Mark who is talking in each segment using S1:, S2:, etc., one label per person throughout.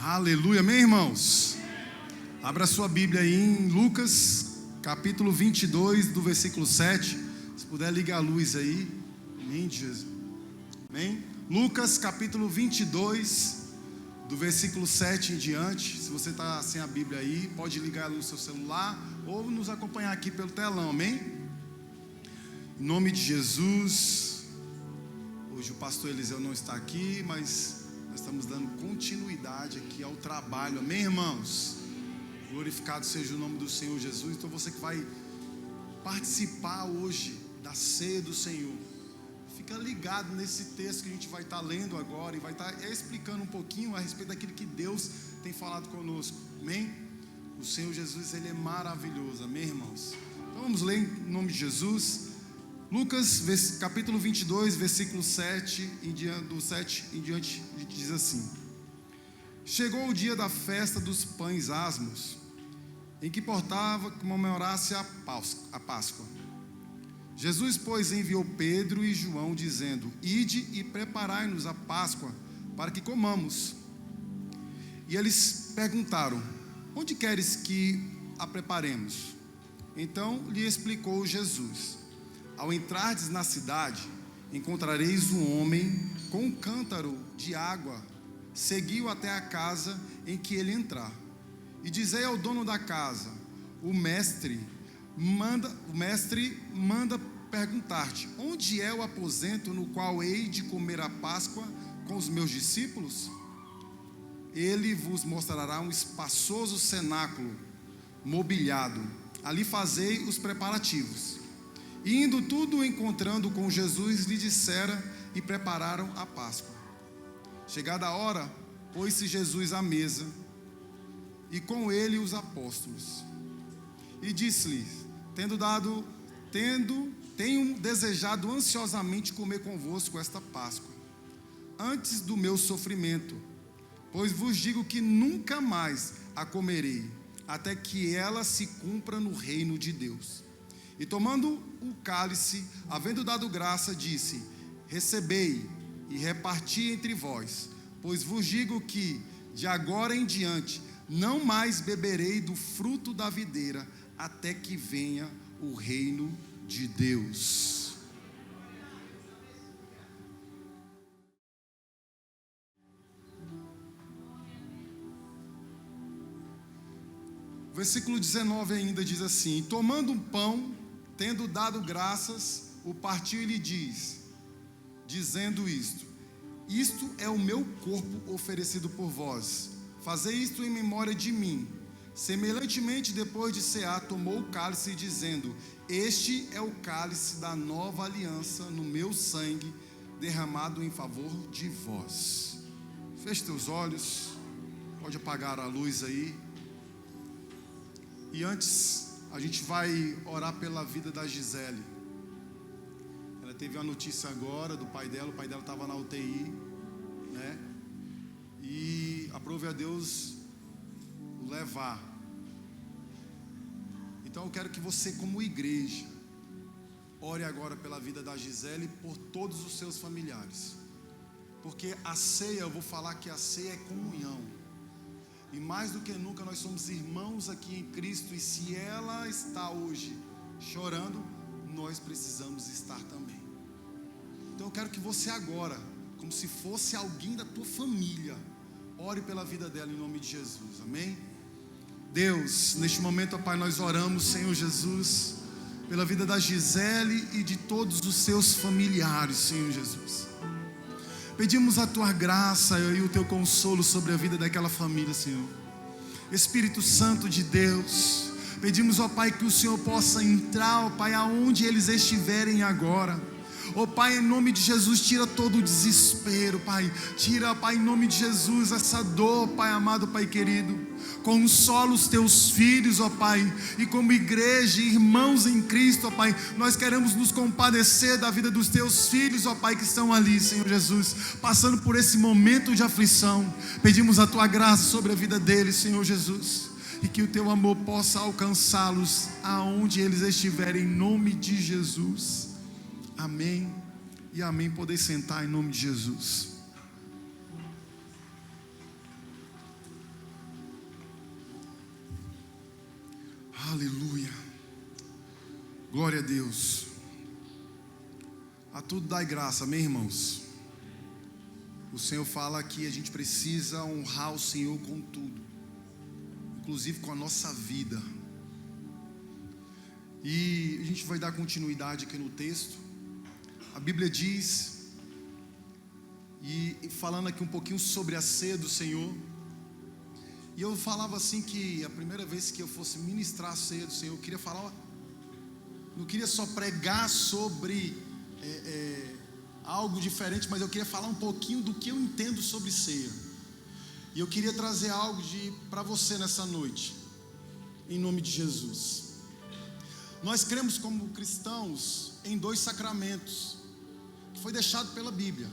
S1: Aleluia, amém, irmãos? Abra sua Bíblia aí em Lucas, capítulo 22, do versículo 7. Se puder ligar a luz aí. Amém, Jesus. Amém? Lucas, capítulo 22, do versículo 7 em diante. Se você está sem a Bíblia aí, pode ligar no seu celular ou nos acompanhar aqui pelo telão, amém? Em nome de Jesus. Hoje o pastor Eliseu não está aqui, mas nós estamos dando continuidade aqui ao trabalho, amém, irmãos? Glorificado seja o nome do Senhor Jesus. Então você que vai participar hoje da ceia do Senhor, fica ligado nesse texto que a gente vai estar lendo agora e vai estar explicando um pouquinho a respeito daquilo que Deus tem falado conosco, amém? O Senhor Jesus, Ele é maravilhoso, amém, irmãos? Então vamos ler em nome de Jesus. Lucas, capítulo 22, versículo 7, do 7 em diante, diz assim: Chegou o dia da festa dos pães asmos, em que comemorasse a Páscoa. Jesus, pois, enviou Pedro e João, dizendo: Ide e preparai-nos a Páscoa, para que comamos. E eles perguntaram: Onde queres que a preparemos? Então lhe explicou Jesus: Ao entrardes na cidade, encontrareis um homem com um cântaro de água. Segui-o até a casa em que ele entrar. E dizei ao dono da casa: O mestre manda perguntar-te: Onde é o aposento no qual hei de comer a Páscoa com os meus discípulos? Ele vos mostrará um espaçoso cenáculo mobiliado. Ali fazei os preparativos. E indo tudo encontrando com Jesus, lhe dissera e prepararam a Páscoa. Chegada a hora, pôs-se Jesus à mesa, e com ele os apóstolos. E disse-lhes: Tenho desejado ansiosamente comer convosco esta Páscoa, antes do meu sofrimento, pois vos digo que nunca mais a comerei, até que ela se cumpra no reino de Deus. E tomando o cálice, havendo dado graça, disse: Recebei e reparti entre vós, pois vos digo que, de agora em diante, não mais beberei do fruto da videira, até que venha o reino de Deus. O versículo 19 ainda diz assim: E tomando um pão, tendo dado graças, o partiu e lhe diz, dizendo isto: Isto é o meu corpo oferecido por vós. Fazei isto em memória de mim. Semelhantemente, depois de cear, tomou o cálice, dizendo: Este é o cálice da nova aliança no meu sangue, derramado em favor de vós. Feche teus olhos, pode apagar a luz aí. E antes, a gente vai orar pela vida da Gisele. Ela teve a notícia agora do pai dela. O pai dela estava na UTI, né? E aprove a Deus o levar. Então eu quero que você, como igreja, ore agora pela vida da Gisele e por todos os seus familiares. Porque a ceia, eu vou falar que a ceia é comunhão. E mais do que nunca nós somos irmãos aqui em Cristo. E se ela está hoje chorando, nós precisamos estar também. Então eu quero que você agora, como se fosse alguém da tua família, ore pela vida dela em nome de Jesus, amém? Deus, neste momento, ó Pai, nós oramos, Senhor Jesus, pela vida da Gisele e de todos os seus familiares, Senhor Jesus. Pedimos a tua graça e o teu consolo sobre a vida daquela família, Senhor. Espírito Santo de Deus, pedimos, ó Pai, que o Senhor possa entrar, ó Pai, aonde eles estiverem agora. Ó Pai, em nome de Jesus, tira todo o desespero, Pai. Tira, Pai, em nome de Jesus, essa dor, Pai amado, Pai querido. Consola os teus filhos, ó Pai. E como igreja, irmãos em Cristo, ó Pai, nós queremos nos compadecer da vida dos teus filhos, ó Pai, que estão ali, Senhor Jesus, passando por esse momento de aflição. Pedimos a tua graça sobre a vida deles, Senhor Jesus, e que o teu amor possa alcançá-los aonde eles estiverem, em nome de Jesus. Amém e amém. Poder sentar em nome de Jesus. Aleluia. Glória a Deus. A tudo dai graça, amém, irmãos? O Senhor fala que a gente precisa honrar o Senhor com tudo, inclusive com a nossa vida. E a gente vai dar continuidade aqui no texto. A Bíblia diz, e falando aqui um pouquinho sobre a ceia do Senhor. E eu falava assim que a primeira vez que eu fosse ministrar a ceia do Senhor, eu queria falar, não queria só pregar sobre algo diferente, mas eu queria falar um pouquinho do que eu entendo sobre ceia. E eu queria trazer algo para você nessa noite, em nome de Jesus. Nós cremos como cristãos em 2 sacramentos, que foi deixado pela Bíblia.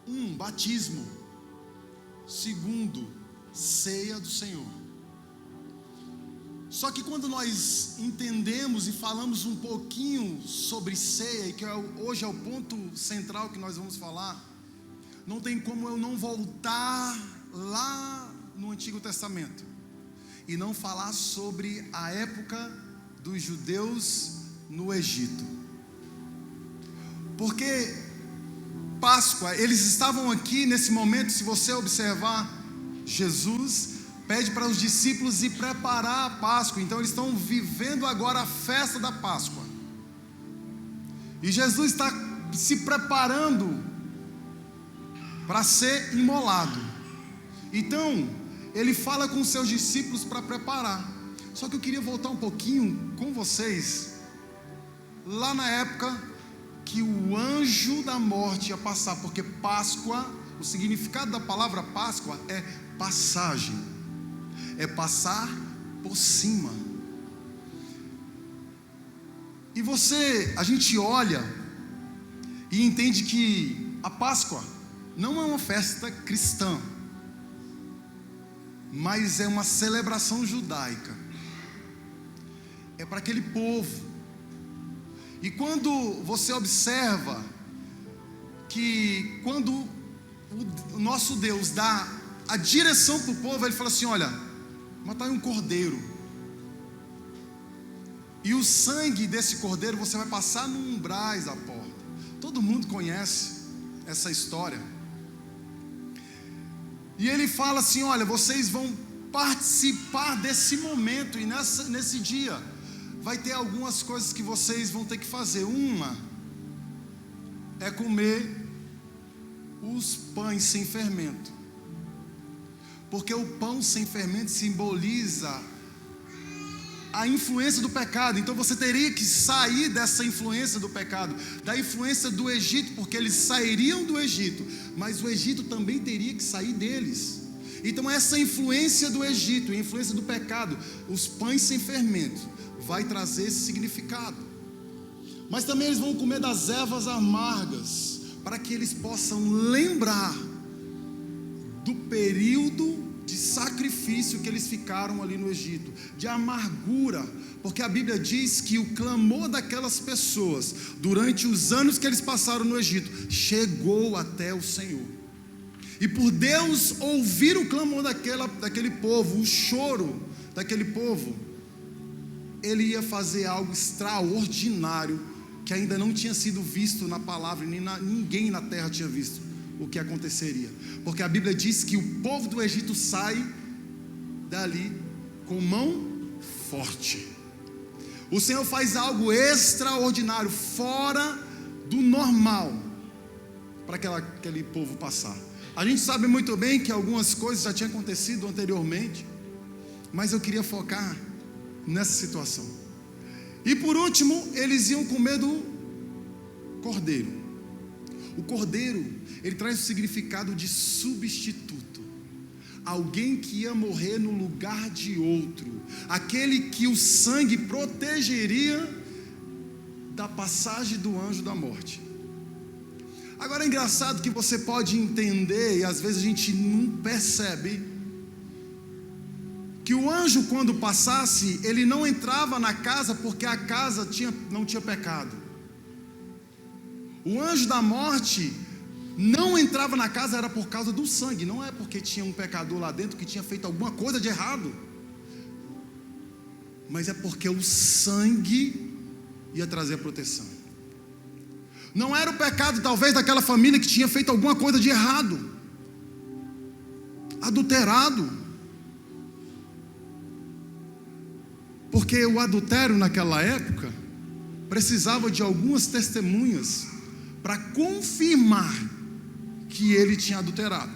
S1: 1, batismo. 2, ceia do Senhor. Só que quando nós entendemos e falamos um pouquinho sobre ceia, e que hoje é o ponto central que nós vamos falar, não tem como eu não voltar lá no Antigo Testamento e não falar sobre a época dos judeus no Egito. Porque Páscoa, eles estavam aqui nesse momento. Se você observar, Jesus pede para os discípulos ir preparar a Páscoa. Então eles estão vivendo agora a festa da Páscoa, e Jesus está se preparando para ser imolado. Então ele fala com os seus discípulos para preparar. Só que eu queria voltar um pouquinho com vocês lá na época que o anjo da morte ia passar, porque Páscoa, o significado da palavra Páscoa é passagem, é passar por cima. E a gente olha e entende que a Páscoa não é uma festa cristã, mas é uma celebração judaica. É para aquele povo. E quando você observa que quando o nosso Deus dá a direção para o povo, ele fala assim: olha, matai um cordeiro, e o sangue desse cordeiro você vai passar no umbrais da porta. Todo mundo conhece essa história. E ele fala assim: olha, vocês vão participar desse momento, e nesse dia vai ter algumas coisas que vocês vão ter que fazer. Uma é comer os pães sem fermento, porque o pão sem fermento simboliza a influência do pecado. Então você teria que sair dessa influência do pecado, da influência do Egito, porque eles sairiam do Egito, mas o Egito também teria que sair deles. Então essa influência do Egito, a influência do pecado, os pães sem fermento, vai trazer esse significado. Mas também eles vão comer das ervas amargas, para que eles possam lembrar do período de sacrifício que eles ficaram ali no Egito, de amargura, porque a Bíblia diz que o clamor daquelas pessoas, durante os anos que eles passaram no Egito, chegou até o Senhor. E por Deus ouvir o clamor daquele povo, o choro daquele povo, Ele ia fazer algo extraordinário, que ainda não tinha sido visto na palavra, ninguém na terra tinha visto o que aconteceria. Porque a Bíblia diz que o povo do Egito sai dali com mão forte. O Senhor faz algo extraordinário, fora do normal, para aquele povo passar. A gente sabe muito bem que algumas coisas já tinham acontecido anteriormente, mas eu queria focar nessa situação. E por último, eles iam comer do cordeiro. O cordeiro, ele traz o significado de substituto, alguém que ia morrer no lugar de outro, aquele que o sangue protegeria da passagem do anjo da morte. Agora é engraçado que você pode entender, e às vezes a gente não percebe, que o anjo, quando passasse, ele não entrava na casa porque a casa não tinha pecado. O anjo da morte não entrava na casa, era por causa do sangue, não é porque tinha um pecador lá dentro que tinha feito alguma coisa de errado. mas é porque o sangue ia trazer a proteção. Não era o pecado talvez daquela família que tinha feito alguma coisa de errado, adulterado, porque o adultério naquela época precisava de algumas testemunhas para confirmar que ele tinha adulterado,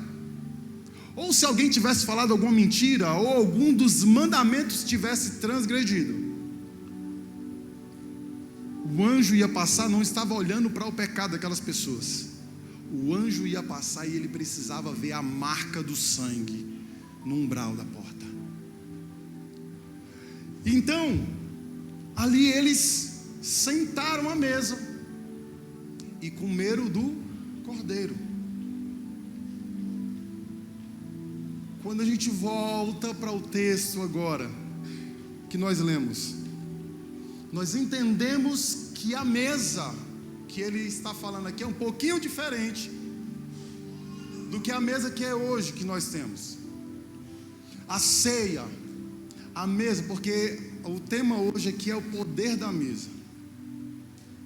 S1: ou se alguém tivesse falado alguma mentira, ou algum dos mandamentos tivesse transgredido, o anjo ia passar, não estava olhando para o pecado daquelas pessoas, o anjo ia passar e ele precisava ver a marca do sangue no umbral da porta. Então, ali eles sentaram à mesa e comeram do cordeiro. Quando a gente volta para o texto agora que nós lemos, nós entendemos que a mesa que ele está falando aqui é um pouquinho diferente do que a mesa que é hoje que nós temos. A ceia, a mesa, porque o tema hoje aqui é o poder da mesa.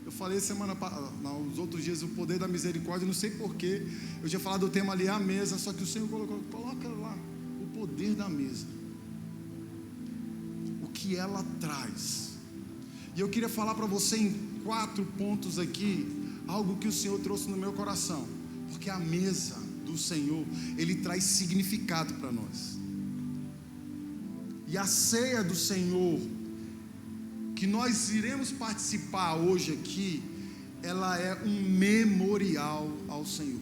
S1: Eu falei nos outros dias o poder da misericórdia, não sei porquê, eu tinha falado do tema ali, a mesa, só que o Senhor coloca lá, o poder da mesa, o que ela traz. E eu queria falar para você em 4 pontos aqui, algo que o Senhor trouxe no meu coração, porque a mesa do Senhor, ele traz significado para nós. E a ceia do Senhor, que nós iremos participar hoje aqui, ela é um memorial ao Senhor.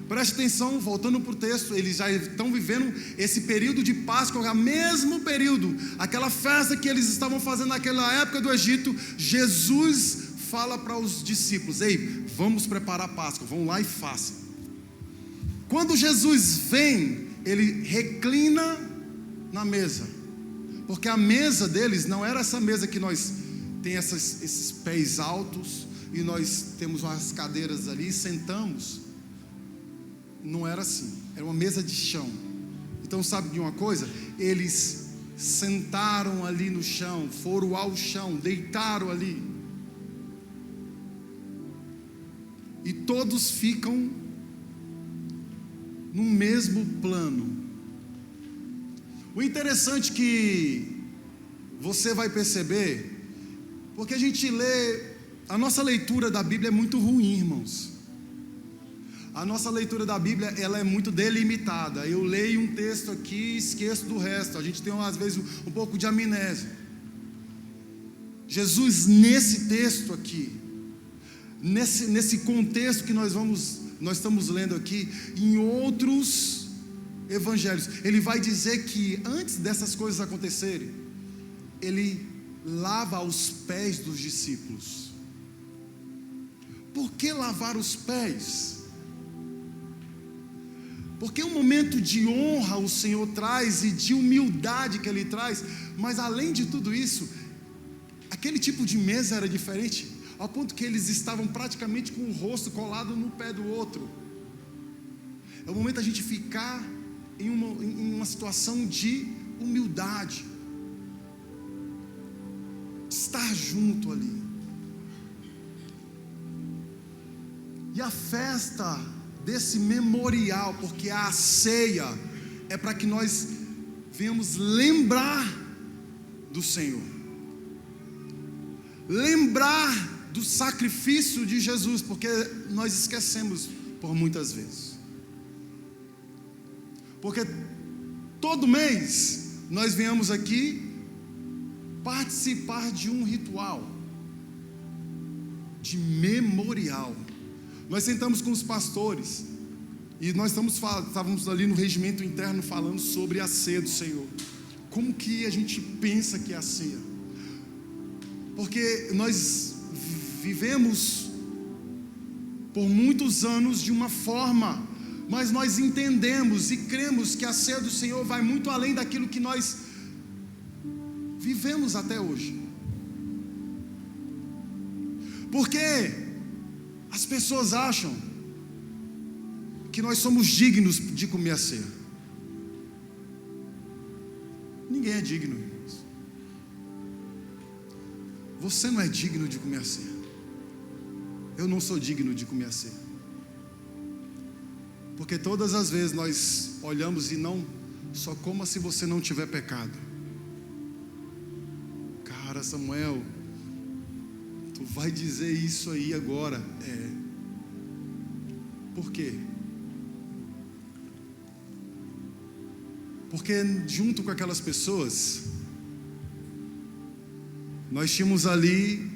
S1: Preste atenção, voltando para o texto, eles já estão vivendo esse período de Páscoa, o mesmo período, aquela festa que eles estavam fazendo naquela época do Egito. Jesus fala para os discípulos: ei, vamos preparar a Páscoa, vão lá e façam. Quando Jesus vem, ele reclina na mesa, porque a mesa deles não era essa mesa que nós tem esses pés altos e nós temos umas cadeiras ali e sentamos. Não era assim, era uma mesa de chão. Então sabe de uma coisa? Eles sentaram ali no chão, foram ao chão, deitaram ali, e todos ficam no mesmo plano. O interessante que você vai perceber, porque a gente lê, a nossa leitura da Bíblia é muito ruim, irmãos. A nossa leitura da Bíblia, ela é muito delimitada. Eu leio um texto aqui e esqueço do resto. A gente tem às vezes um pouco de amnésia. Jesus, nesse texto aqui, nesse contexto que nós estamos lendo aqui, em outros evangelhos, ele vai dizer que antes dessas coisas acontecerem, ele lava os pés dos discípulos. Por que lavar os pés? Porque é um momento de honra o Senhor traz e de humildade que Ele traz, mas além de tudo isso, aquele tipo de mesa era diferente, ao ponto que eles estavam praticamente com o rosto colado no pé do outro. É o momento da gente ficar em uma situação de humildade, de estar junto ali. E a festa desse memorial, porque a ceia é para que nós venhamos lembrar do Senhor, lembrar do sacrifício de Jesus, porque nós esquecemos por muitas vezes. Porque todo mês nós viemos aqui participar de um ritual de memorial. Nós sentamos com os pastores e nós estávamos ali no regimento interno falando sobre a ceia do Senhor. Como que a gente pensa que é a ceia? Porque nós vivemos por muitos anos de uma forma, mas nós entendemos e cremos que a ceia do Senhor vai muito além daquilo que nós vivemos até hoje. Porque as pessoas acham que nós somos dignos de comer a ceia. Ninguém é digno, irmãos. você não é digno de comer a ceia. Eu não sou digno de comer a ceia. Porque todas as vezes nós olhamos e não, só coma se você não tiver pecado. Cara, Samuel, tu vai dizer isso aí agora? Por quê? Porque junto com aquelas pessoas, nós tínhamos ali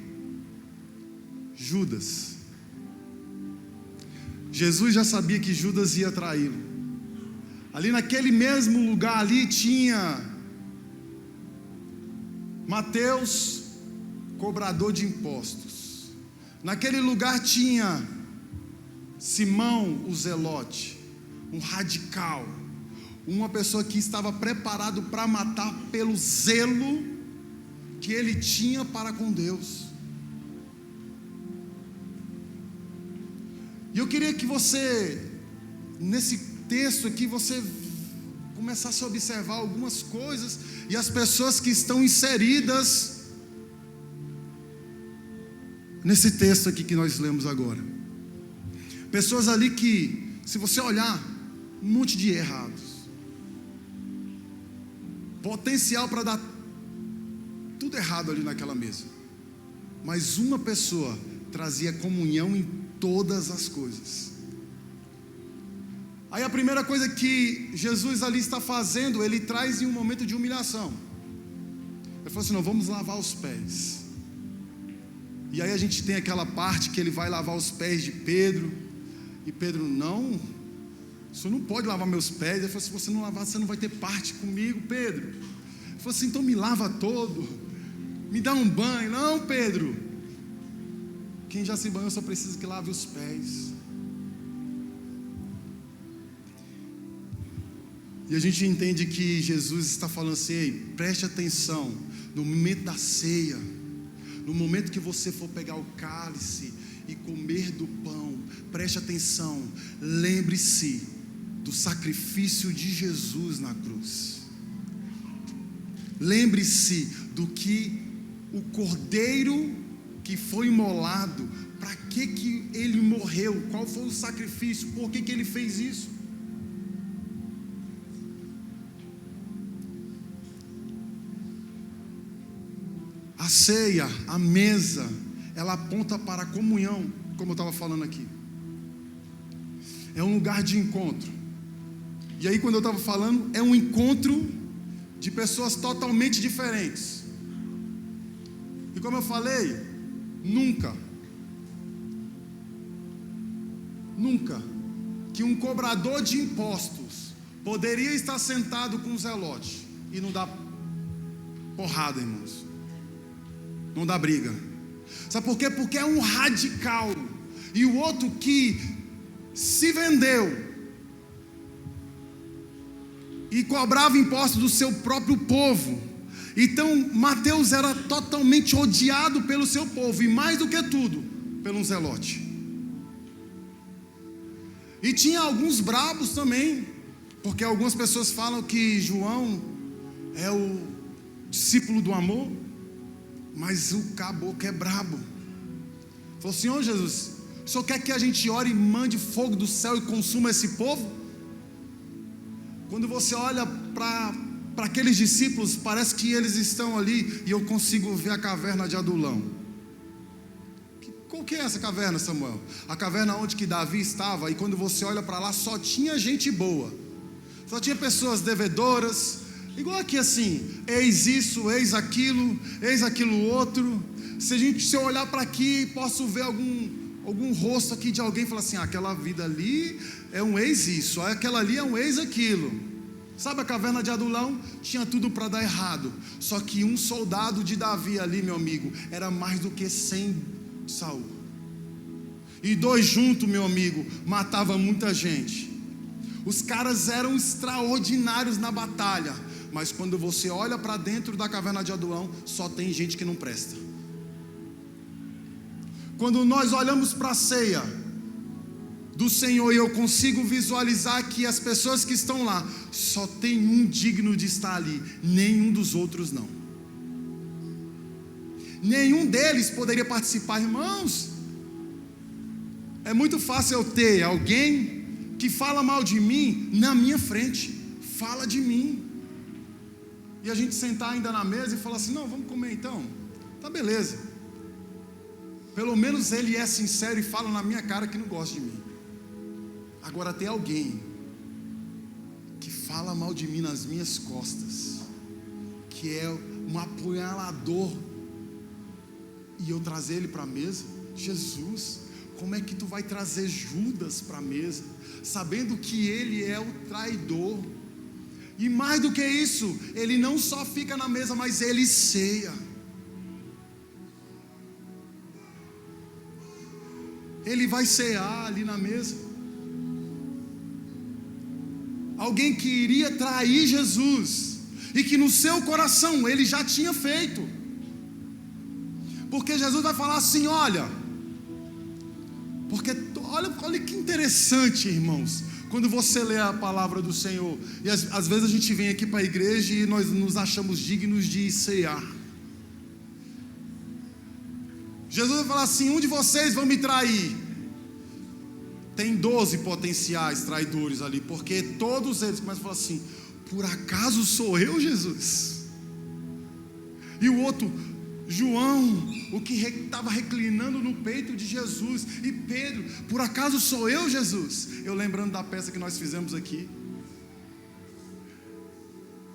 S1: Judas. Jesus já sabia que Judas ia traí-lo. Ali naquele mesmo lugar ali tinha Mateus, cobrador de impostos. Naquele lugar tinha Simão, o zelote, um radical, uma pessoa que estava preparado para matar pelo zelo que ele tinha para com Deus. E eu queria que você, nesse texto aqui, você começasse a observar algumas coisas e as pessoas que estão inseridas nesse texto aqui que nós lemos agora. Pessoas ali que, se você olhar, um monte de errados, potencial para dar tudo errado ali naquela mesa, mas uma pessoa trazia comunhão em todas as coisas. Aí a primeira coisa que Jesus ali está fazendo, ele traz em um momento de humilhação. Ele falou assim: não, vamos lavar os pés. E aí a gente tem aquela parte que ele vai lavar os pés de Pedro, e Pedro: não, o senhor não pode lavar meus pés. Ele falou: se você não lavar, você não vai ter parte comigo, Pedro. Ele falou assim: então me lava todo, me dá um banho. Não, Pedro, quem já se banhou só precisa que lave os pés. E a gente entende que Jesus está falando assim: ei, preste atenção, no momento da ceia, no momento que você for pegar o cálice e comer do pão, preste atenção, lembre-se do sacrifício de Jesus na cruz. Lembre-se do que o cordeiro que foi imolado, para que ele morreu, qual foi o sacrifício, por que ele fez isso. A ceia, a mesa, ela aponta para a comunhão, como eu estava falando aqui. É um lugar de encontro. E aí, quando eu estava falando, é um encontro de pessoas totalmente diferentes. E como eu falei, nunca que um cobrador de impostos poderia estar sentado com um zelote e não dar porrada, irmãos. Não dá briga. Sabe por quê? Porque é um radical. E o outro que se vendeu e cobrava impostos do seu próprio povo. Então Mateus era totalmente odiado pelo seu povo, e mais do que tudo, pelo um zelote. E tinha alguns brabos também, porque algumas pessoas falam que João é o discípulo do amor, mas o caboclo é brabo. Falou: Senhor Jesus, o Senhor quer que a gente ore e mande fogo do céu e consuma esse povo? Quando você olha para aqueles discípulos, parece que eles estão ali, e eu consigo ver a caverna de Adulão. Qual que é essa caverna, Samuel? A caverna onde que Davi estava, e quando você olha para lá, só tinha gente boa, só tinha pessoas devedoras, igual aqui assim, eis isso, eis aquilo outro. Se eu olhar para aqui, posso ver algum rosto aqui de alguém e falar assim: aquela vida ali é um ex isso, aquela ali é um ex aquilo. Sabe a caverna de Adulão? Tinha tudo para dar errado. Só que um soldado de Davi ali, meu amigo, era mais do que 100 de Saul. E 2 juntos, meu amigo, matava muita gente. Os caras eram extraordinários na batalha. Mas quando você olha para dentro da caverna de Adulão, só tem gente que não presta. Quando nós olhamos para a ceia do Senhor, e eu consigo visualizar que as pessoas que estão lá, só tem um digno de estar ali, nenhum dos outros não. nenhum deles poderia participar. Irmãos, é muito fácil eu ter alguém que fala mal de mim na minha frente, fala de mim, e a gente sentar ainda na mesa e falar assim: não, vamos comer então, tá beleza, pelo menos ele é sincero e fala na minha cara que não gosta de mim. Agora tem alguém que fala mal de mim nas minhas costas, que é um apunhalador, e eu trazer ele para a mesa. Jesus, como é que tu vai trazer Judas para a mesa, sabendo que ele é o traidor? E mais do que isso, ele não só fica na mesa, mas ele ceia. Ele vai cear ali na mesa. Alguém que iria trair Jesus, e que no seu coração ele já tinha feito, porque Jesus vai falar assim: olha que interessante, irmãos, quando você lê a palavra do Senhor, e às vezes a gente vem aqui para a igreja e nós nos achamos dignos de cear. Jesus vai falar assim: um de vocês vão me trair. Tem 12 potenciais traidores ali, porque todos eles começam a falar assim: por acaso sou eu, Jesus? E o outro, João, o que estava reclinando no peito de Jesus, e Pedro: por acaso sou eu, Jesus? Eu lembrando da peça que nós fizemos aqui.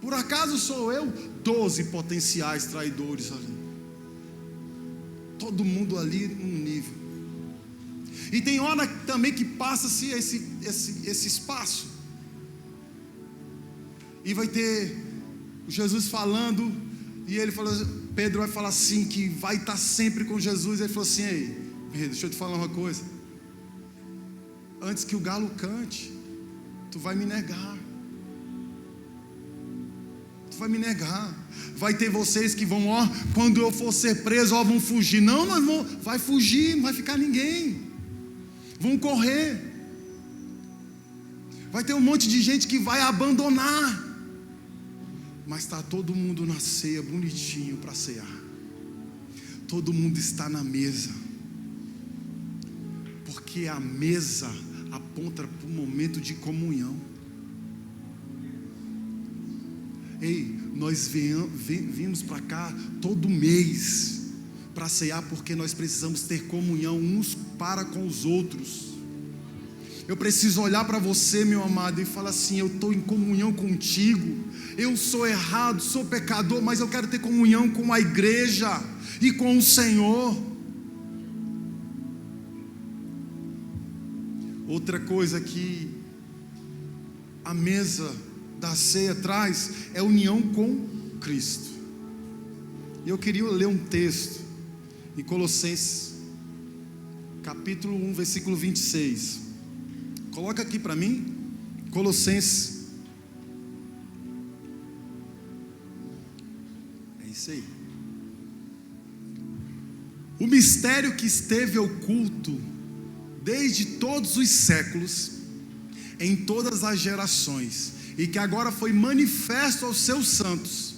S1: Por acaso sou eu? 12 potenciais traidores ali, todo mundo ali num nível. E tem hora também que passa-se esse espaço, e vai ter Jesus falando, e ele falou, Pedro vai falar assim, que vai estar sempre com Jesus. Ele falou assim: ei, Pedro, deixa eu te falar uma coisa, antes que o galo cante, tu vai me negar. Tu vai me negar. Vai ter vocês que vão, quando eu for ser preso, vão fugir. Não, nós vamos, vai fugir, não vai ficar ninguém. Vão correr. Vai ter um monte de gente que vai abandonar. Mas está todo mundo na ceia, bonitinho para cear. Todo mundo está na mesa, porque a mesa aponta para um momento de comunhão. Ei, nós vimos para cá todo mês para cear, porque nós precisamos ter comunhão uns para com os outros. Eu preciso olhar para você, meu amado, e falar assim: eu estou em comunhão contigo. Eu sou errado, sou pecador, mas eu quero ter comunhão com a igreja e com o Senhor. Outra coisa que a mesa da ceia traz é união com Cristo. E eu queria ler um texto em Colossenses capítulo 1, versículo 26. Coloca aqui para mim, Colossenses. É isso aí. O mistério que esteve oculto desde todos os séculos, em todas as gerações, e que agora foi manifesto aos seus santos,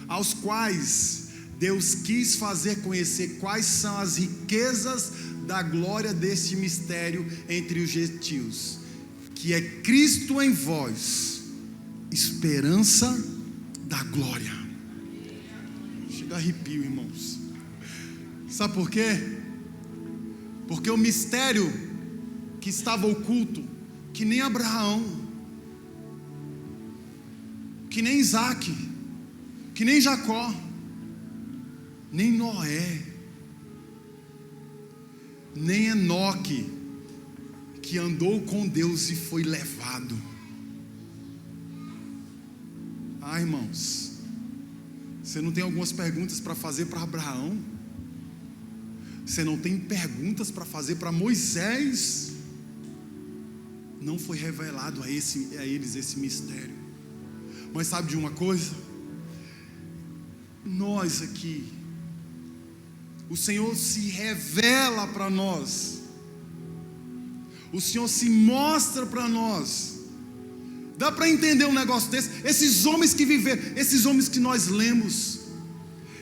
S1: aos quais Deus quis fazer conhecer quais são as riquezas da glória deste mistério entre os gentios, que é Cristo em vós, esperança da glória. Chega a arrepio, irmãos. Sabe por quê? Porque o mistério que estava oculto, que nem Abraão, que nem Isaac, que nem Jacó, nem Noé, nem Enoque, que andou com Deus e foi levado. Irmãos, você não tem algumas perguntas para fazer para Abraão? Você não tem perguntas para fazer para Moisés? Não foi revelado a eles esse mistério. Mas sabe de uma coisa? Nós aqui, o Senhor se revela para nós, o Senhor se mostra para nós. Dá para entender um negócio desse? Esses homens que viveram, esses homens que nós lemos,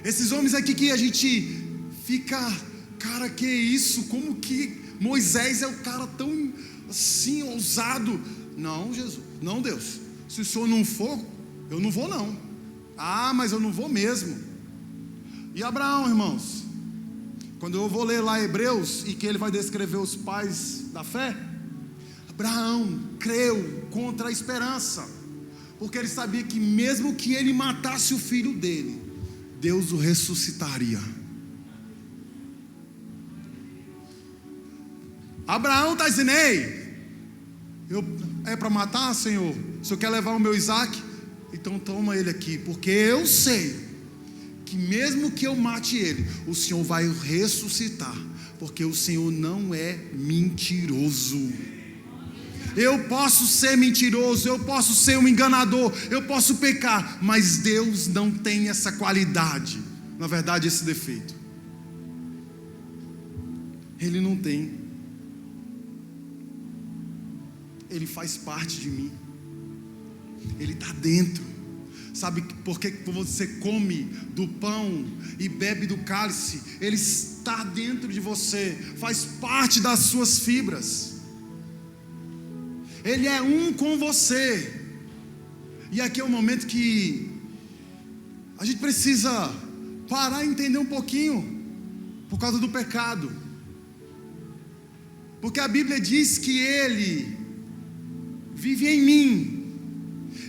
S1: Esses homens aqui que a gente fica, cara, que isso? Como que Moisés é o cara tão assim, ousado? Não, Jesus, não, Deus, se o Senhor não for, eu não vou não. Ah, mas eu não vou mesmo. E Abraão, irmãos, quando eu vou ler lá Hebreus, e que ele vai descrever os pais da fé, Abraão creu contra a esperança, porque ele sabia que mesmo que ele matasse o filho dele, Deus o ressuscitaria. Abraão está dizendo: ei, é para matar, Senhor? O Senhor quer levar o meu Isaac? Então toma ele aqui, porque eu sei que mesmo que eu mate ele, o Senhor vai ressuscitar, porque o Senhor não é mentiroso. Eu posso ser mentiroso, eu posso ser um enganador, eu posso pecar, mas Deus não tem essa qualidade, na verdade esse defeito, Ele não tem. Ele faz parte de mim, Ele está dentro. Sabe por que você come do pão e bebe do cálice? Ele está dentro de você, faz parte das suas fibras. Ele é um com você. E aqui é o momento que a gente precisa parar e entender um pouquinho, por causa do pecado. Porque a Bíblia diz que Ele vive em mim,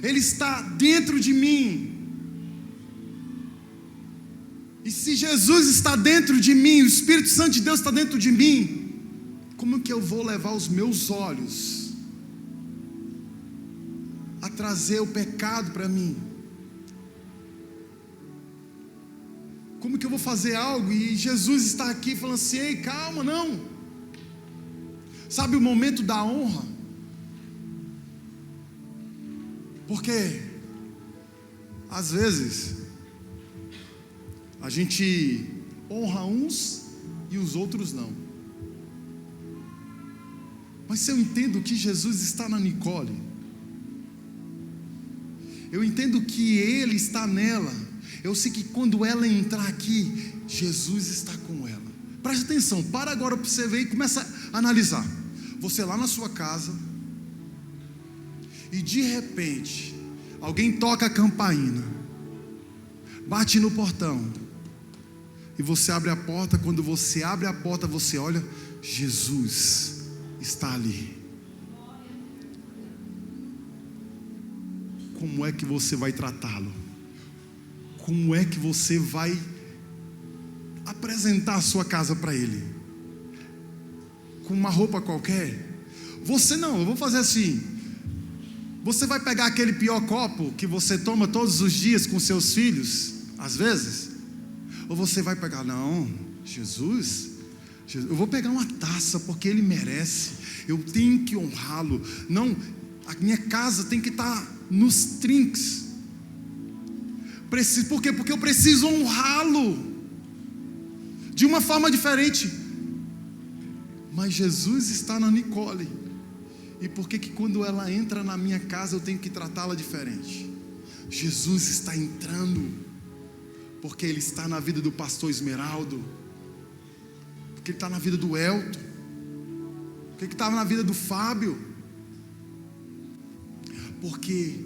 S1: Ele está dentro de mim. E se Jesus está dentro de mim, o Espírito Santo de Deus está dentro de mim, como que eu vou levar os meus olhos a trazer o pecado para mim? Como que eu vou fazer algo e Jesus está aqui falando assim: ei, calma, não. Sabe o momento da honra? Porque às vezes a gente honra uns e os outros não. Mas se eu entendo que Jesus está na Nicole, eu entendo que Ele está nela, eu sei que quando ela entrar aqui, Jesus está com ela. Preste atenção, para agora para você ver e começa a analisar. Você lá na sua casa, e de repente alguém toca a campainha, bate no portão, e você abre a porta. Quando você abre a porta, você olha, Jesus está ali. Como é que você vai tratá-lo? Como é que você vai apresentar a sua casa para Ele? Com uma roupa qualquer? Você não, eu vou fazer assim. Você vai pegar aquele pior copo que você toma todos os dias com seus filhos, às vezes? Ou você vai pegar, não, Jesus, eu vou pegar uma taça porque Ele merece, eu tenho que honrá-lo. Não, a minha casa tem que estar nos trinques. Por quê? Porque eu preciso honrá-lo de uma forma diferente. Mas Jesus está na Nicole. E por que quando ela entra na minha casa eu tenho que tratá-la diferente? Jesus está entrando porque Ele está na vida do pastor Esmeraldo, porque Ele está na vida do Elton, porque Ele estava na vida do Fábio. Porque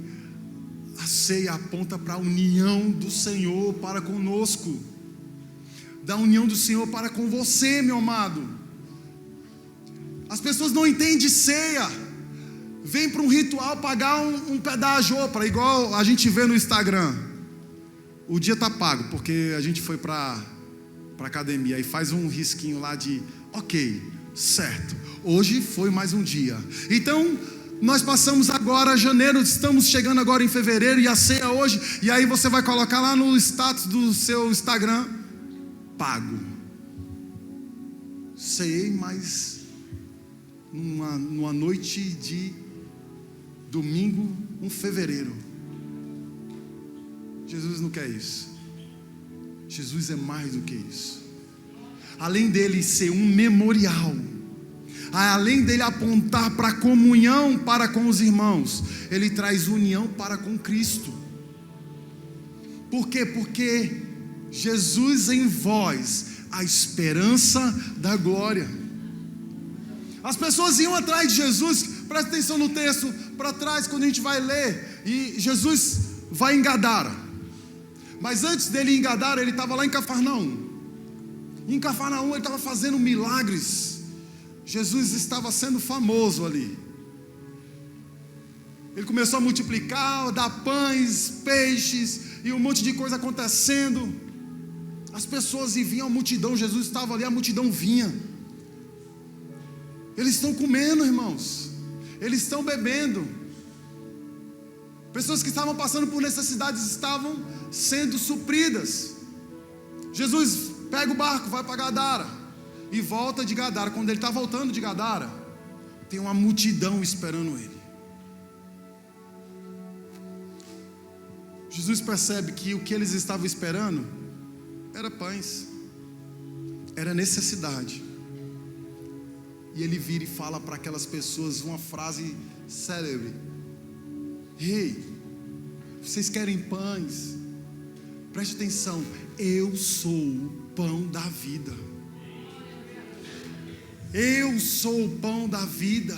S1: a ceia aponta para a união do Senhor para conosco, da união do Senhor para com você, meu amado. As pessoas não entendem ceia, vem para um ritual pagar um pedágio, para igual a gente vê no Instagram. O dia está pago, porque a gente foi para academia, e faz um risquinho lá de, ok, certo, hoje foi mais um dia. Então, nós passamos agora janeiro, estamos chegando agora em fevereiro, e a ceia hoje, e aí você vai colocar lá no status do seu Instagram, pago. Ceiei, mas numa noite de domingo, fevereiro. Jesus não quer isso. Jesus é mais do que isso. Além dele ser um memorial, além dele apontar para a comunhão para com os irmãos, ele traz união para com Cristo. Por quê? Porque Jesus em vós, a esperança da glória. As pessoas iam atrás de Jesus, presta atenção no texto, para trás quando a gente vai ler, e Jesus vai em Gadara, mas antes dele ir em Gadara, ele estava lá em Cafarnaum. Em Cafarnaum ele estava fazendo milagres, Jesus estava sendo famoso ali. Ele começou a multiplicar, dar pães, peixes, e um monte de coisa acontecendo. As pessoas vinham, a multidão, Jesus estava ali, a multidão vinha. Eles estão comendo, irmãos, eles estão bebendo. Pessoas que estavam passando por necessidades estavam sendo supridas. Jesus pega o barco, vai para Gadara e volta de Gadara. Quando ele está voltando de Gadara, tem uma multidão esperando ele. Jesus percebe que o que eles estavam esperando era pães, era necessidade. E ele vira e fala para aquelas pessoas uma frase célebre: ei, vocês querem pães? Preste atenção, eu sou o pão da vida. Eu sou o pão da vida.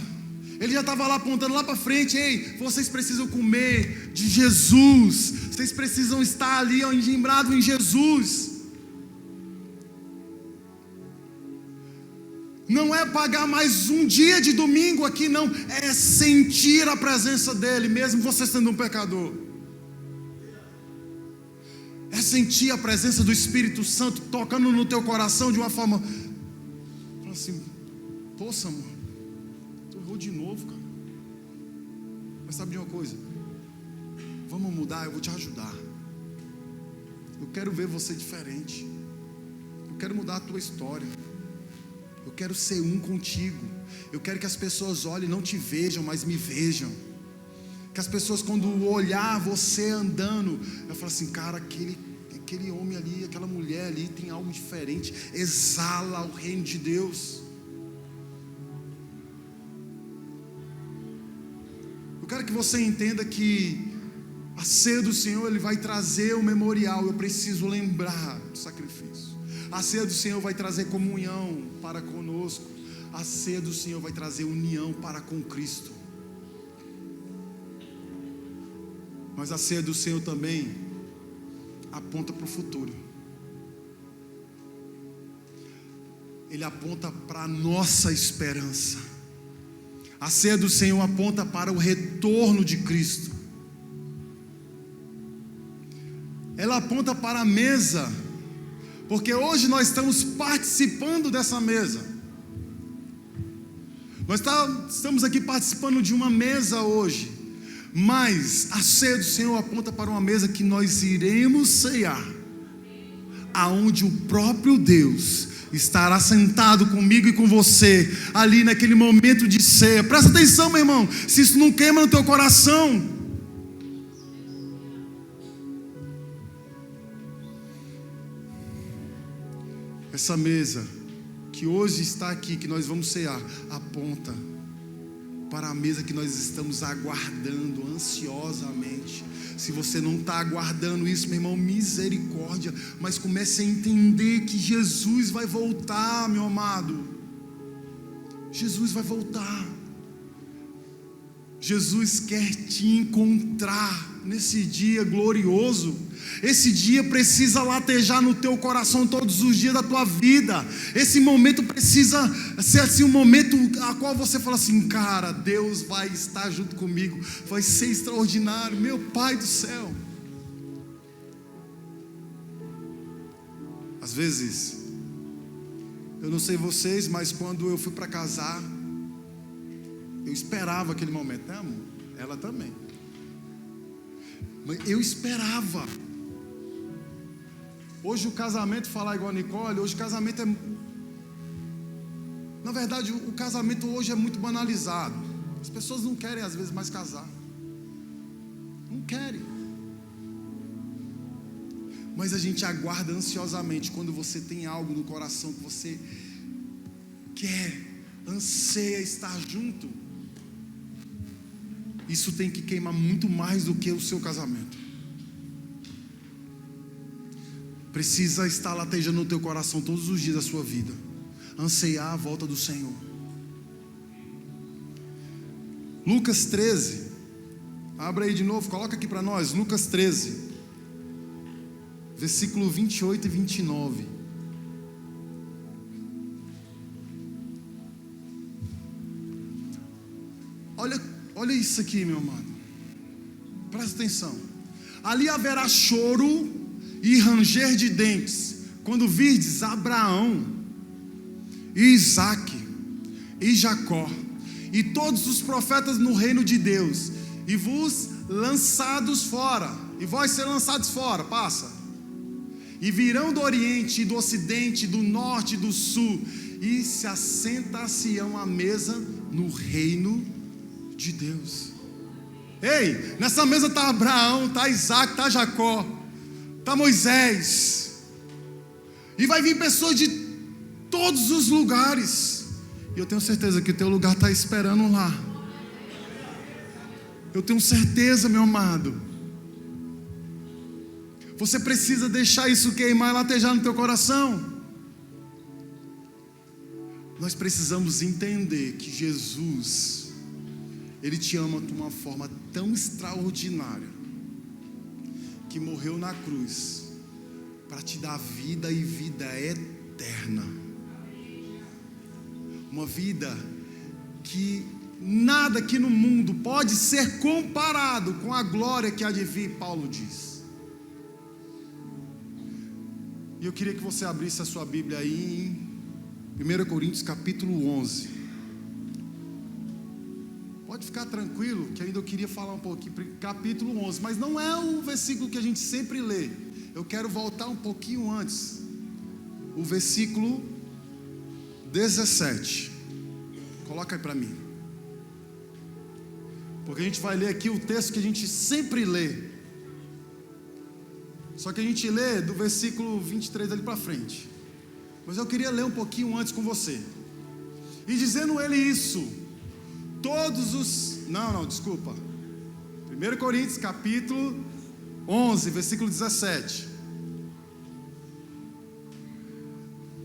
S1: Ele já estava lá apontando lá para frente: ei, vocês precisam comer de Jesus, vocês precisam estar ali engembrados em Jesus. Não é pagar mais um dia de domingo aqui, não, é sentir a presença dele, mesmo você sendo um pecador. É sentir a presença do Espírito Santo tocando no teu coração de uma forma, fala assim: poxa, amor, tu errou de novo, cara. Mas sabe de uma coisa? Vamos mudar, eu vou te ajudar. Eu quero ver você diferente. Eu quero mudar a tua história. Eu quero ser um contigo. Eu quero que as pessoas olhem e não te vejam, mas me vejam. Que as pessoas, quando olhar você andando, eu falo assim: cara, aquele homem ali, aquela mulher ali tem algo diferente, exala o reino de Deus. Eu quero que você entenda que a ceia do Senhor, Ele vai trazer o memorial. Eu preciso lembrar do sacrifício. A ceia do Senhor vai trazer comunhão para conosco. A ceia do Senhor vai trazer união para com Cristo. Mas a ceia do Senhor também aponta para o futuro. Ele aponta para a nossa esperança. A ceia do Senhor aponta para o retorno de Cristo. Ela aponta para a mesa, porque hoje nós estamos participando dessa mesa. Nós estamos aqui participando de uma mesa hoje. Mas a ceia do Senhor aponta para uma mesa que nós iremos ceiar, aonde o próprio Deus estará sentado comigo e com você, ali naquele momento de ceia. Presta atenção, meu irmão, se isso não queima no teu coração. Essa mesa que hoje está aqui, que nós vamos cear, aponta para a mesa que nós estamos aguardando ansiosamente. Se você não está aguardando isso, meu irmão, misericórdia, mas comece a entender que Jesus vai voltar, meu amado. Jesus vai voltar. Jesus quer te encontrar nesse dia glorioso. Esse dia precisa latejar no teu coração todos os dias da tua vida. Esse momento precisa ser assim um momento a qual você fala assim: cara, Deus vai estar junto comigo, vai ser extraordinário, meu Pai do céu. Às vezes, eu não sei vocês, mas quando eu fui para casar, eu esperava aquele momento, né, amor? Ela também. Mas eu esperava. Hoje o casamento, falar igual a Nicole, hoje o casamento é... Na verdade, o casamento hoje é muito banalizado. As pessoas não querem às vezes mais casar. Não querem. Mas a gente aguarda ansiosamente quando você tem algo no coração que você quer, anseia estar junto. Isso tem que queimar muito mais do que o seu casamento. precisa estar latejando no teu coração todos os dias da sua vida, anseiar a volta do Senhor. Lucas 13, abra aí de novo, coloca aqui para nós, Lucas 13, versículo 28 e 29. Olha isso aqui, meu amado, presta atenção. Ali haverá choro e ranger de dentes, quando virdes Abraão, e Isaque, e Jacó, e todos os profetas no reino de Deus, e vos lançados fora, e vós ser lançados fora, passa. E virão do oriente, do ocidente, do norte e do sul, e se assentar-se-ão à mesa no reino de Deus. Ei, nessa mesa está Abraão, está Isaac, está Jacó, está Moisés, e vai vir pessoas de todos os lugares, e eu tenho certeza que o teu lugar está esperando lá. Eu tenho certeza, meu amado. Você precisa deixar isso queimar e latejar no teu coração. Nós precisamos entender que Jesus, Ele te ama de uma forma tão extraordinária, que morreu na cruz para te dar vida e vida eterna. Uma vida que nada aqui no mundo pode ser comparado com a glória que há de vir, Paulo diz. E eu queria que você abrisse a sua Bíblia aí em 1 Coríntios capítulo 11. Pode ficar tranquilo, que ainda eu queria falar um pouquinho, capítulo 11, mas não é o versículo que a gente sempre lê. Eu quero voltar um pouquinho antes, o versículo 17. Coloca aí para mim, porque a gente vai ler aqui o texto que a gente sempre lê, só que a gente lê do versículo 23 ali para frente, mas eu queria ler um pouquinho antes com você. E dizendo ele isso, todos os... desculpa. 1 Coríntios capítulo 11, versículo 17.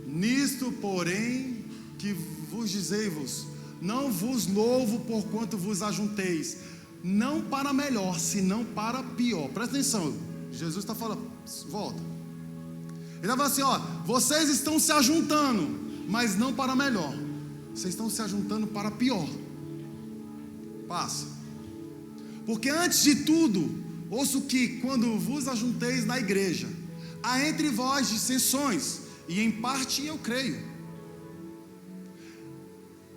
S1: Nisto, porém, que vos dizei-vos, não vos louvo por quanto vos ajunteis, não para melhor, senão para pior. Presta atenção, Jesus está falando, volta. Ele está falando assim, vocês estão se ajuntando, mas não para melhor, vocês estão se ajuntando para pior. Passa. Porque antes de tudo, ouço que quando vos ajunteis na igreja, há entre vós dissensões, e em parte eu creio.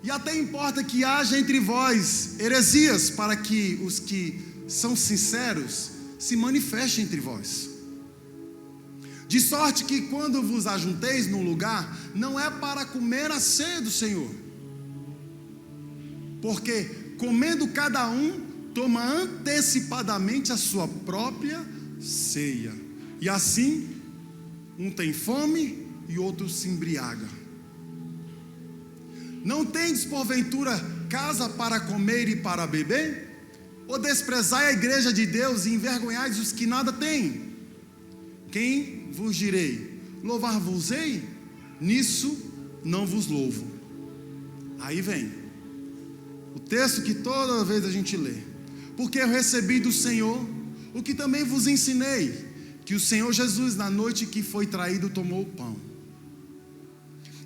S1: E até importa que haja entre vós heresias, para que os que são sinceros se manifestem entre vós. De sorte que quando vos ajunteis num lugar, não é para comer a ceia do Senhor, porque comendo cada um, toma antecipadamente a sua própria ceia, e assim um tem fome e outro se embriaga. Não tendes porventura casa para comer e para beber? Ou desprezai a igreja de Deus e envergonhais os que nada têm? Quem vos direi? Louvar-vos-ei? Nisso não vos louvo. Aí vem o texto que toda vez a gente lê. Porque eu recebi do Senhor o que também vos ensinei, que o Senhor Jesus, na noite que foi traído, tomou o pão,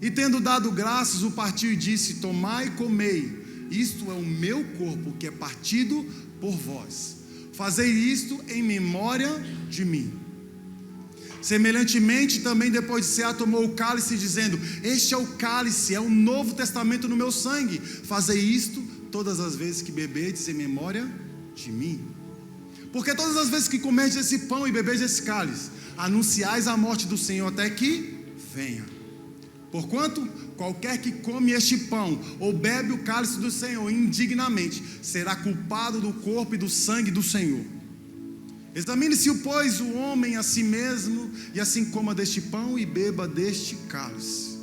S1: e tendo dado graças, o partiu e disse: tomai e comei, isto é o meu corpo, que é partido por vós. Fazei isto em memória de mim. Semelhantemente, também depois de cear, tomou o cálice, dizendo: este é o cálice, é o novo testamento no meu sangue. Fazei isto todas as vezes que beberdes em memória de mim. Porque todas as vezes que comerdes esse pão e beberdes esse cálice, anunciais a morte do Senhor até que venha. Porquanto qualquer que come este pão ou bebe o cálice do Senhor indignamente, será culpado do corpo e do sangue do Senhor. Examine-se, pois, o homem a si mesmo, e assim coma deste pão e beba deste cálice.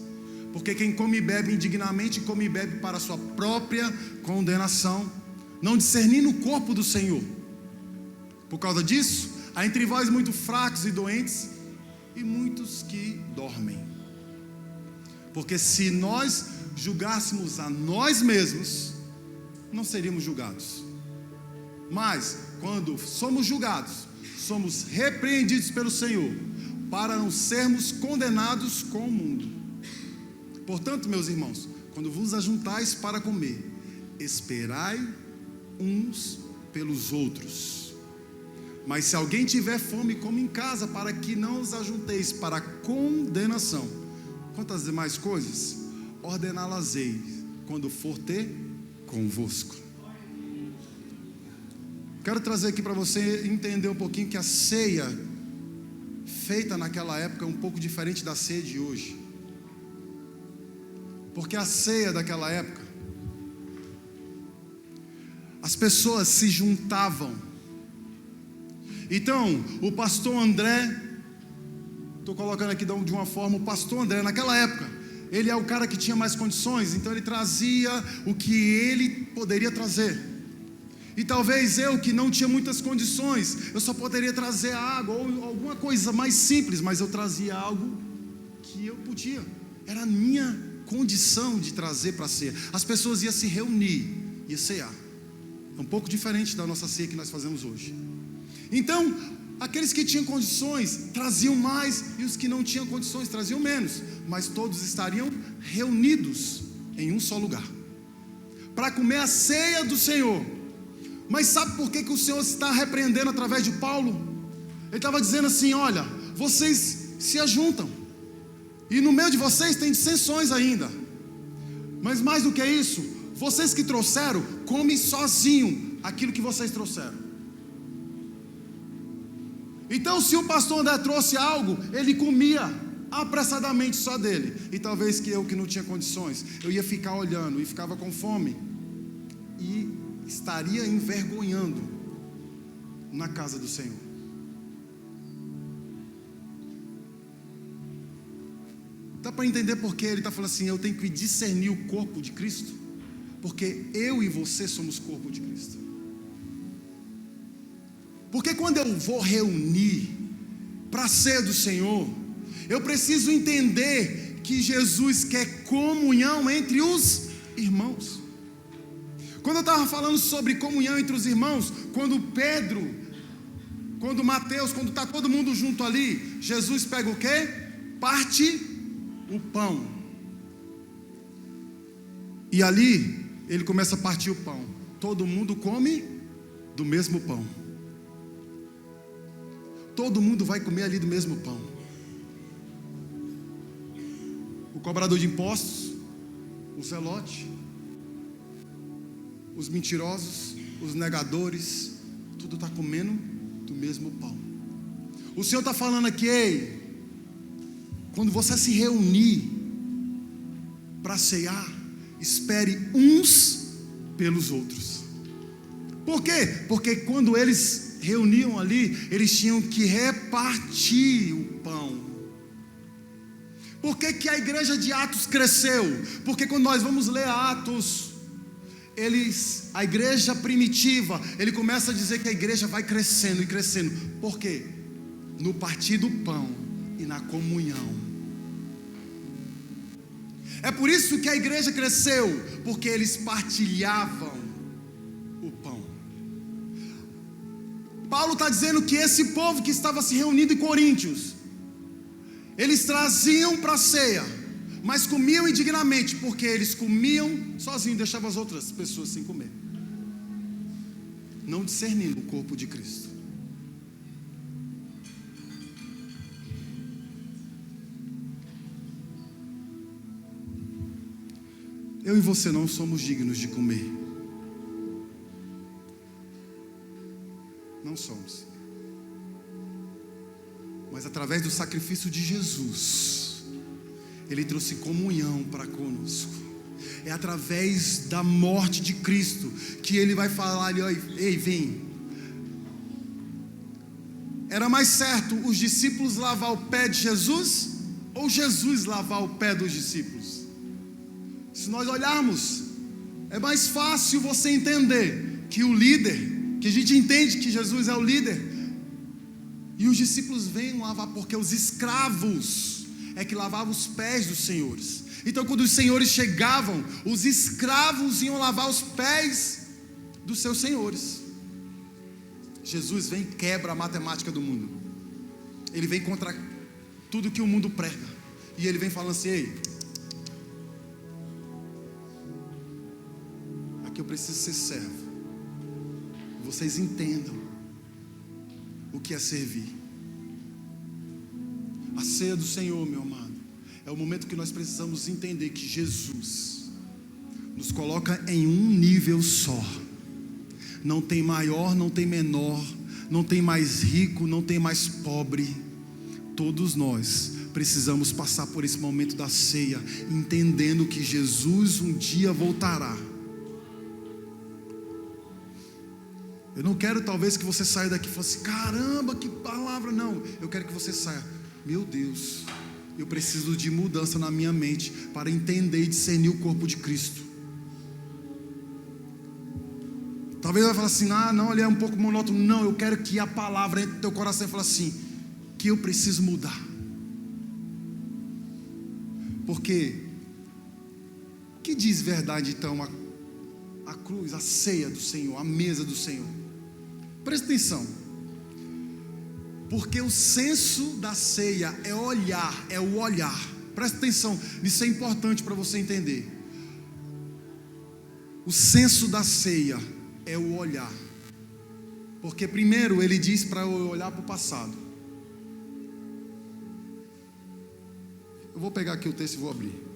S1: Porque quem come e bebe indignamente, come e bebe para a sua própria condenação, não discernindo o corpo do Senhor. Por causa disso, há entre vós muito fracos e doentes, e muitos que dormem. Porque se nós julgássemos a nós mesmos, não seríamos julgados. Mas quando somos julgados, somos repreendidos pelo Senhor, para não sermos condenados com o mundo. Portanto, meus irmãos, quando vos ajuntais para comer, esperai uns pelos outros. Mas se alguém tiver fome, come em casa, para que não os ajunteis para condenação. Quantas demais coisas ordená-las-ei quando for ter convosco. Quero trazer aqui para você entender um pouquinho que a ceia feita naquela época é um pouco diferente da ceia de hoje. Porque a ceia daquela época, as pessoas se juntavam. Então, o pastor André, estou colocando aqui de uma forma, o pastor André, naquela época, ele é o cara que tinha mais condições, então ele trazia o que ele poderia trazer. E talvez eu, que não tinha muitas condições, eu só poderia trazer água ou alguma coisa mais simples, mas eu trazia algo que eu podia. Era a minha condição de trazer para a ceia. As pessoas iam se reunir, iam cear. É um pouco diferente da nossa ceia que nós fazemos hoje. Então, aqueles que tinham condições traziam mais, e os que não tinham condições traziam menos, mas todos estariam reunidos em um só lugar para comer a ceia do Senhor. Mas sabe por que o Senhor está repreendendo através de Paulo? Ele estava dizendo assim: olha, vocês se ajuntam, e no meio de vocês tem dissensões ainda. Mas mais do que isso, vocês que trouxeram, comem sozinho aquilo que vocês trouxeram. Então, se o pastor André trouxe algo, ele comia apressadamente só dele. E talvez que eu, que não tinha condições, eu ia ficar olhando e ficava com fome, e estaria envergonhando na casa do Senhor. Dá para entender porque ele está falando assim: eu tenho que discernir o corpo de Cristo, porque eu e você somos corpo de Cristo. Porque quando eu vou reunir para a ceia do Senhor, eu preciso entender que Jesus quer comunhão entre os irmãos. Quando eu estava falando sobre comunhão entre os irmãos, quando Pedro, quando Mateus, quando está todo mundo junto ali, Jesus pega o quê? Parte o pão. E ali, ele começa a partir o pão. Todo mundo come do mesmo pão. Todo mundo vai comer ali do mesmo pão. O cobrador de impostos, o zelote, os mentirosos, os negadores, tudo está comendo do mesmo pão. O Senhor está falando aqui: ei, quando você se reunir para cear, espere uns pelos outros. Por quê? Porque quando eles reuniam ali, eles tinham que repartir o pão. Por que a igreja de Atos cresceu? Porque quando nós vamos ler Atos, a igreja primitiva, ele começa a dizer que a igreja vai crescendo e crescendo. Por quê? No partir do pão e na comunhão. É por isso que a igreja cresceu, porque eles partilhavam o pão. Paulo está dizendo que esse povo que estava se reunindo em Coríntios, eles traziam para a ceia, mas comiam indignamente, porque eles comiam sozinhos, deixavam as outras pessoas sem comer, não discernindo o corpo de Cristo. Eu e você não somos dignos de comer. Não somos. Mas através do sacrifício de Jesus, Ele trouxe comunhão para conosco. É através da morte de Cristo que Ele vai falar: ei, vem. Era mais certo os discípulos lavar o pé de Jesus, ou Jesus lavar o pé dos discípulos? Se nós olharmos, é mais fácil você entender que o líder, que a gente entende que Jesus é o líder, E os discípulos vêm lavar, porque os escravos é que lavavam os pés dos senhores. Então, quando os senhores chegavam, os escravos iam lavar os pés dos seus senhores. Jesus vem e quebra a matemática do mundo. Ele vem contra tudo que o mundo prega. E ele vem falando assim: ei, aqui eu preciso ser servo. Vocês entendam o que é servir. A ceia do Senhor, meu amado, é o momento que nós precisamos entender que Jesus nos coloca em um nível só. Não tem maior, não tem menor, não tem mais rico, não tem mais pobre. Todos nós precisamos passar por esse momento da ceia, entendendo que Jesus um dia voltará. Eu não quero talvez que você saia daqui e fale assim: caramba, que palavra. Não, eu quero que você saia: meu Deus, eu preciso de mudança na minha mente para entender e discernir o corpo de Cristo. Talvez vai falar assim: ah, não, ele é um pouco monótono. Não, eu quero que a palavra entre no teu coração e fale assim: que eu preciso mudar. Porque o que diz verdade então a cruz, a ceia do Senhor, a mesa do Senhor? Presta atenção. Porque o senso da ceia é olhar, é o olhar. Presta atenção, isso é importante para você entender. O senso da ceia é o olhar. Porque primeiro ele diz para eu olhar para o passado. Eu vou pegar aqui o texto e vou abrir.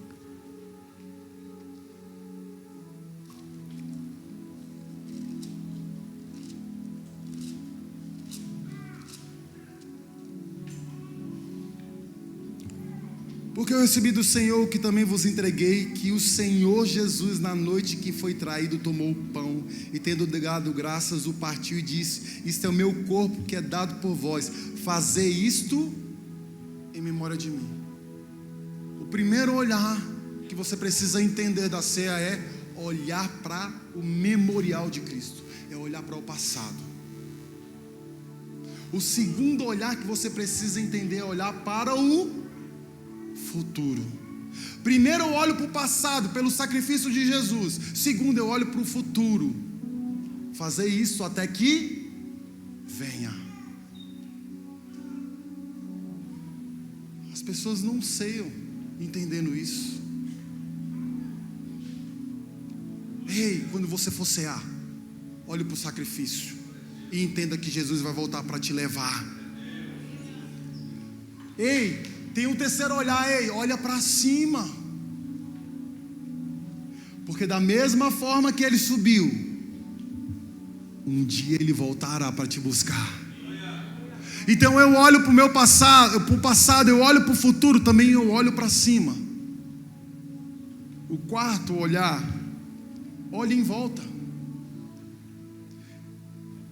S1: Porque eu recebi do Senhor o que também vos entreguei, que o Senhor Jesus, na noite que foi traído, tomou o pão e, tendo dado graças, o partiu e disse: isto é o meu corpo que é dado por vós, fazei isto em memória de mim. O primeiro olhar que você precisa entender da ceia é olhar para o memorial de Cristo, é olhar para o passado. O segundo olhar que você precisa entender é olhar para o futuro. Primeiro eu olho para o passado, pelo sacrifício de Jesus. Segundo, eu olho para o futuro. Fazer isso até que venha. As pessoas não ceiam entendendo isso. Ei, quando você for cear, olhe para o sacrifício e entenda que Jesus vai voltar para te levar. Ei, tem um terceiro olhar, ei, olha para cima. Porque da mesma forma que ele subiu, um dia ele voltará para te buscar. Então eu olho para o meu passado, eu olho para o futuro, também eu olho para cima. O quarto olhar, olhe em volta.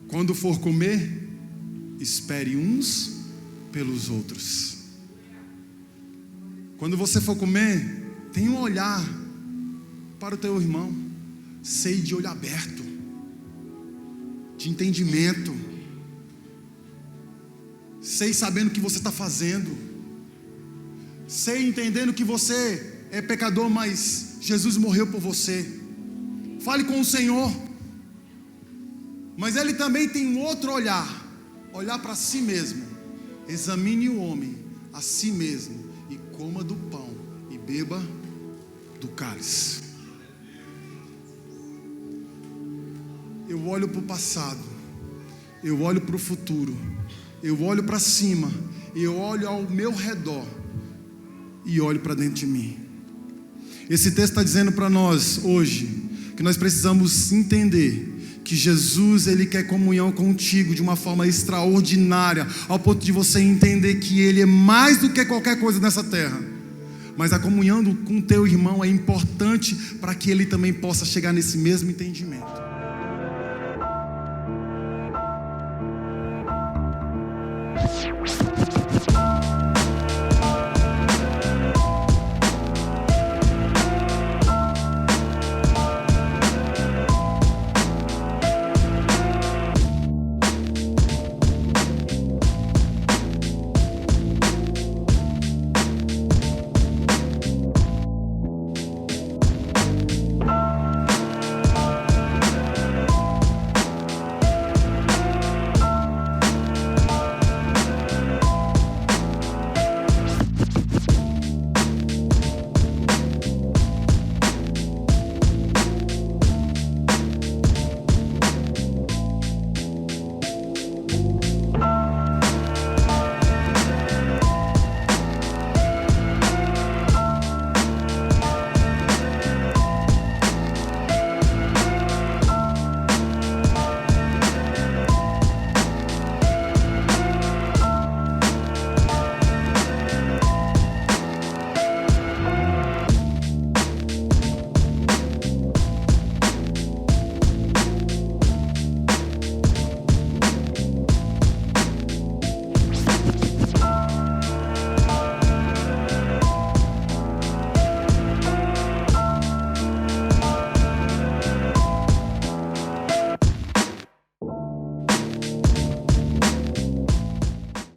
S1: Quando for comer, espere uns pelos outros. Quando você for comer, tenha um olhar para o teu irmão. Sei de olho aberto, de entendimento. Sei sabendo o que você está fazendo. Sei entendendo que você é pecador, mas Jesus morreu por você. Fale com o Senhor. Mas Ele também tem um outro olhar. Olhar para si mesmo. Examine o homem a si mesmo, e coma do pão e beba do cálice. Eu olho para o passado, eu olho para o futuro, eu olho para cima, eu olho ao meu redor e olho para dentro de mim. Esse texto está dizendo para nós hoje que nós precisamos entender que Jesus, Ele quer comunhão contigo de uma forma extraordinária, ao ponto de você entender que Ele é mais do que qualquer coisa nessa terra. Mas a comunhão com o teu irmão é importante para que ele também possa chegar nesse mesmo entendimento.